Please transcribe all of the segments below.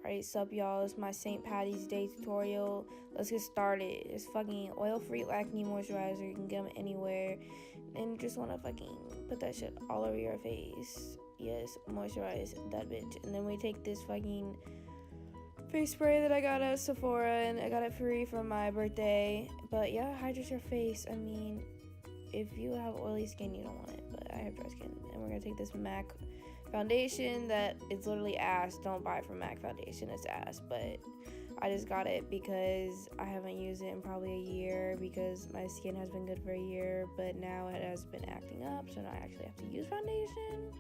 Alright, sup y'all, it's my St. Patty's Day tutorial. Let's get started. It's fucking oil-free acne moisturizer. You can get them anywhere. And you just want to fucking put that shit all over your face. Yes, moisturize that bitch. And then we take this fucking face spray that I got at Sephora, and I got it free for my birthday. But yeah, hydrate your face. I mean, if you have oily skin, you don't want it, but I have dry skin. And we're gonna take this MAC foundation that is literally ass. Don't buy from MAC foundation, it's ass. But I just got it because I haven't used it in probably a year, because my skin has been good for a year, but now it has been acting up, so now I actually have to use foundation.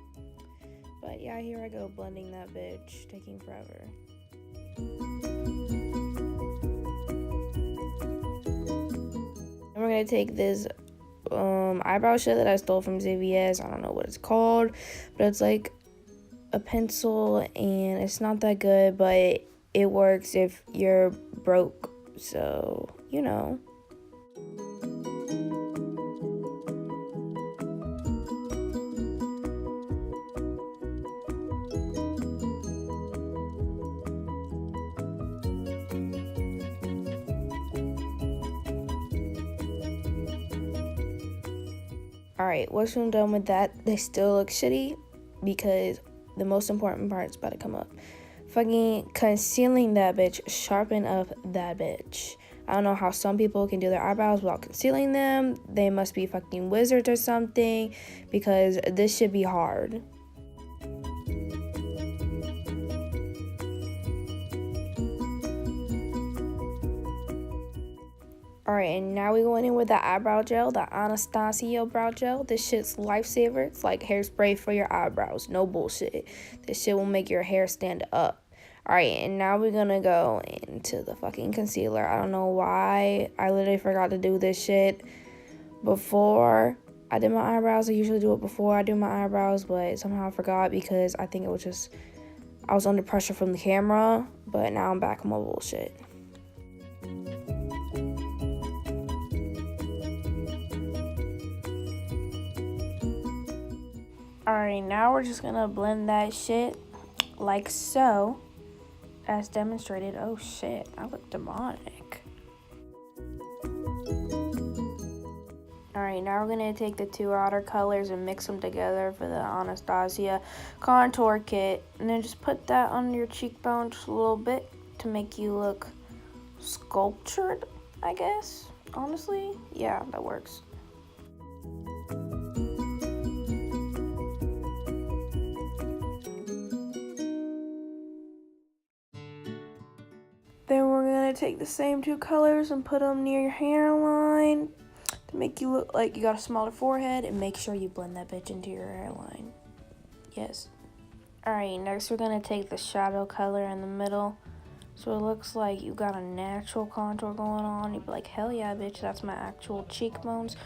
But yeah, here I go, blending that bitch, taking forever. And we're gonna take this eyebrow shit that I stole from CVS. I don't know what it's called, but it's like a pencil, and it's not that good, but it works if you're broke, so you know. Alright, once I'm done with that, they still look shitty because the most important part's about to come up. Fucking concealing that bitch, sharpen up that bitch. I don't know how some people can do their eyebrows without concealing them. They must be fucking wizards or something, because this should be hard. Alright, and now we going in with the eyebrow gel, the Anastasia brow gel. This shit's lifesaver. It's like hairspray for your eyebrows. No bullshit. This shit will make your hair stand up. Alright, and now we're gonna go into the fucking concealer. I don't know why. I literally forgot to do this shit before I did my eyebrows. I usually do it before I do my eyebrows, but somehow I forgot because I think it was just, I was under pressure from the camera, but now I'm back on my bullshit. Alright, now we're just gonna blend that shit like so, as demonstrated. Oh shit, I look demonic. Alright, now we're gonna take the two outer colors and mix them together for the Anastasia contour kit, and then just put that on your cheekbone just a little bit to make you look sculptured, I guess. Honestly, yeah, that works. Then we're gonna take the same two colors and put them near your hairline to make you look like you got a smaller forehead, and make sure you blend that bitch into your hairline. Yes. Alright, next we're gonna take the shadow color in the middle, so it looks like you got a natural contour going on. You'd be like, hell yeah, bitch, that's my actual cheekbones.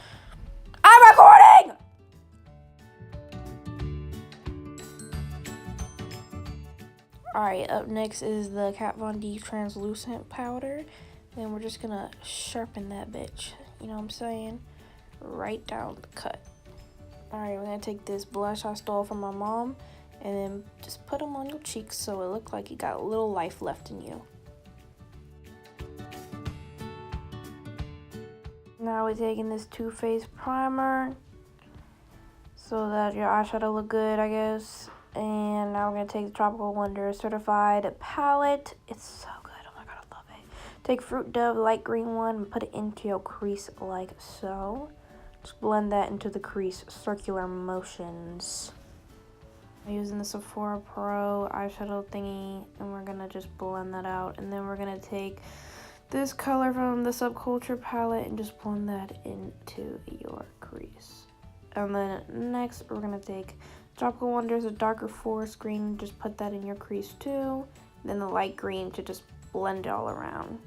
I'm recording! Alright, up next is the Kat Von D translucent powder. Then we're just gonna sharpen that bitch, you know what I'm saying? Right down the cut. Alright, we're gonna take this blush I stole from my mom, and then just put them on your cheeks so it looks like you got a little life left in you. Now we're taking this Too Faced primer so that your eyeshadow look good, I guess. And now we're gonna take the Tropical Wonder Certified palette. It's so good, oh my god, I love it. Take Fruit Dove light green one and put it into your crease like so. Just blend that into the crease, circular motions. I'm using the Sephora Pro eyeshadow thingy, and we're gonna just blend that out. And then we're gonna take this color from the Subculture palette and just blend that into your crease. And then next we're gonna take Tropical Wonders, a darker forest green, just put that in your crease too. And then the light green to just blend it all around.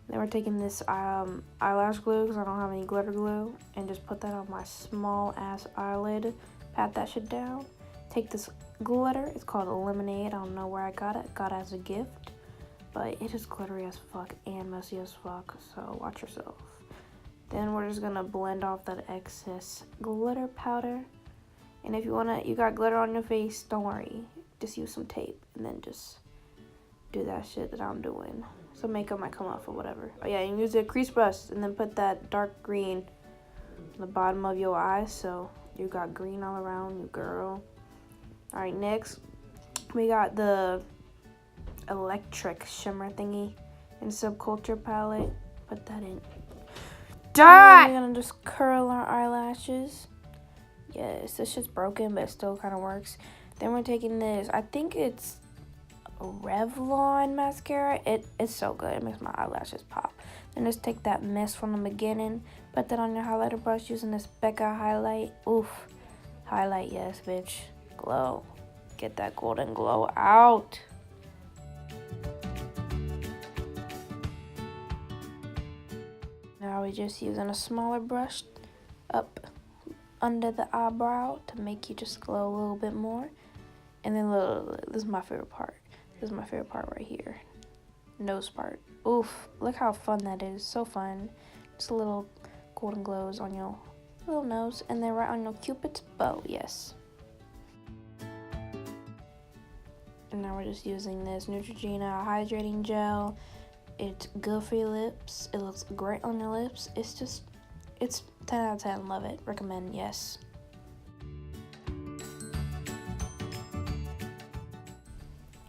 Then we're taking this eyelash glue, because I don't have any glitter glue, and just put that on my small ass eyelid. Pat that shit down. Take this glitter, it's called Lemonade. I don't know where I got it. Got it as a gift. But it is glittery as fuck and messy as fuck, so watch yourself. Then we're just gonna blend off that excess glitter powder. And if you got glitter on your face, don't worry. Just use some tape and then just do that shit that I'm doing. So makeup might come off or whatever. Oh yeah, and use a crease brush and then put that dark green on the bottom of your eyes so you got green all around you, girl. Alright, next we got the electric shimmer thingy in Subculture palette. Put that in. We're gonna just curl our eyelashes. Yes, this shit's broken, but it still kind of works. Then we're taking this. I think it's Revlon mascara. It's so good. It makes my eyelashes pop. Then just take that mist from the beginning, put that on your highlighter brush using this Becca highlight. Oof. Highlight, yes, bitch. Glow. Get that golden glow out. Now we're just using a smaller brush up under the eyebrow to make you just glow a little bit more. And then this is my favorite part. This is my favorite part right here. Nose part. Oof, look how fun that is. So fun. Just a little golden glows on your little nose. And then right on your cupid's bow, yes. And now we're just using this Neutrogena hydrating gel. It's good for your lips. It looks great on your lips. It's 10 out of 10. Love it. Recommend, yes.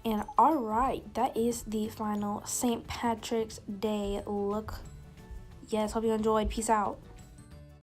And alright, that is the final St. Patrick's Day look. Yes, hope you enjoyed. Peace out.